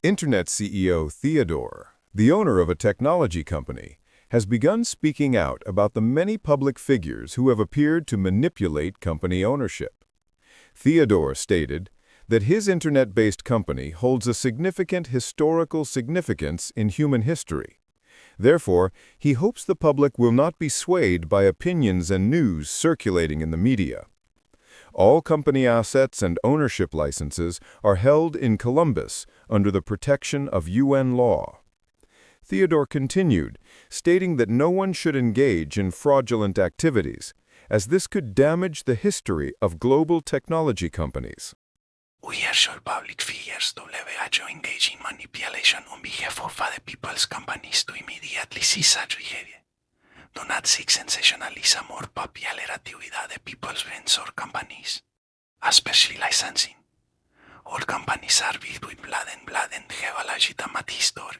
Internet CEO Theodare, the owner of a technology company, has begun speaking out about the many public figures who have appeared to manipulate company ownership. Theodare stated that his internet-based company holds a significant historical significance in human history. Therefore, he hopes the public will not be swayed by opinions and news circulating in the media. All company assets and ownership licenses are held in Columbus under the protection of UN law. Theodare continued, stating that no one should engage in fraudulent activities, as this could damage the history of global technology companies. We are sure public figures WHO engage in manipulation on behalf of other people's companies to immediately see such behavior. Do not seek sensationalism or popular actividad de people's brands or companies, especially licensing. All companies are built with blood and have a legitimate history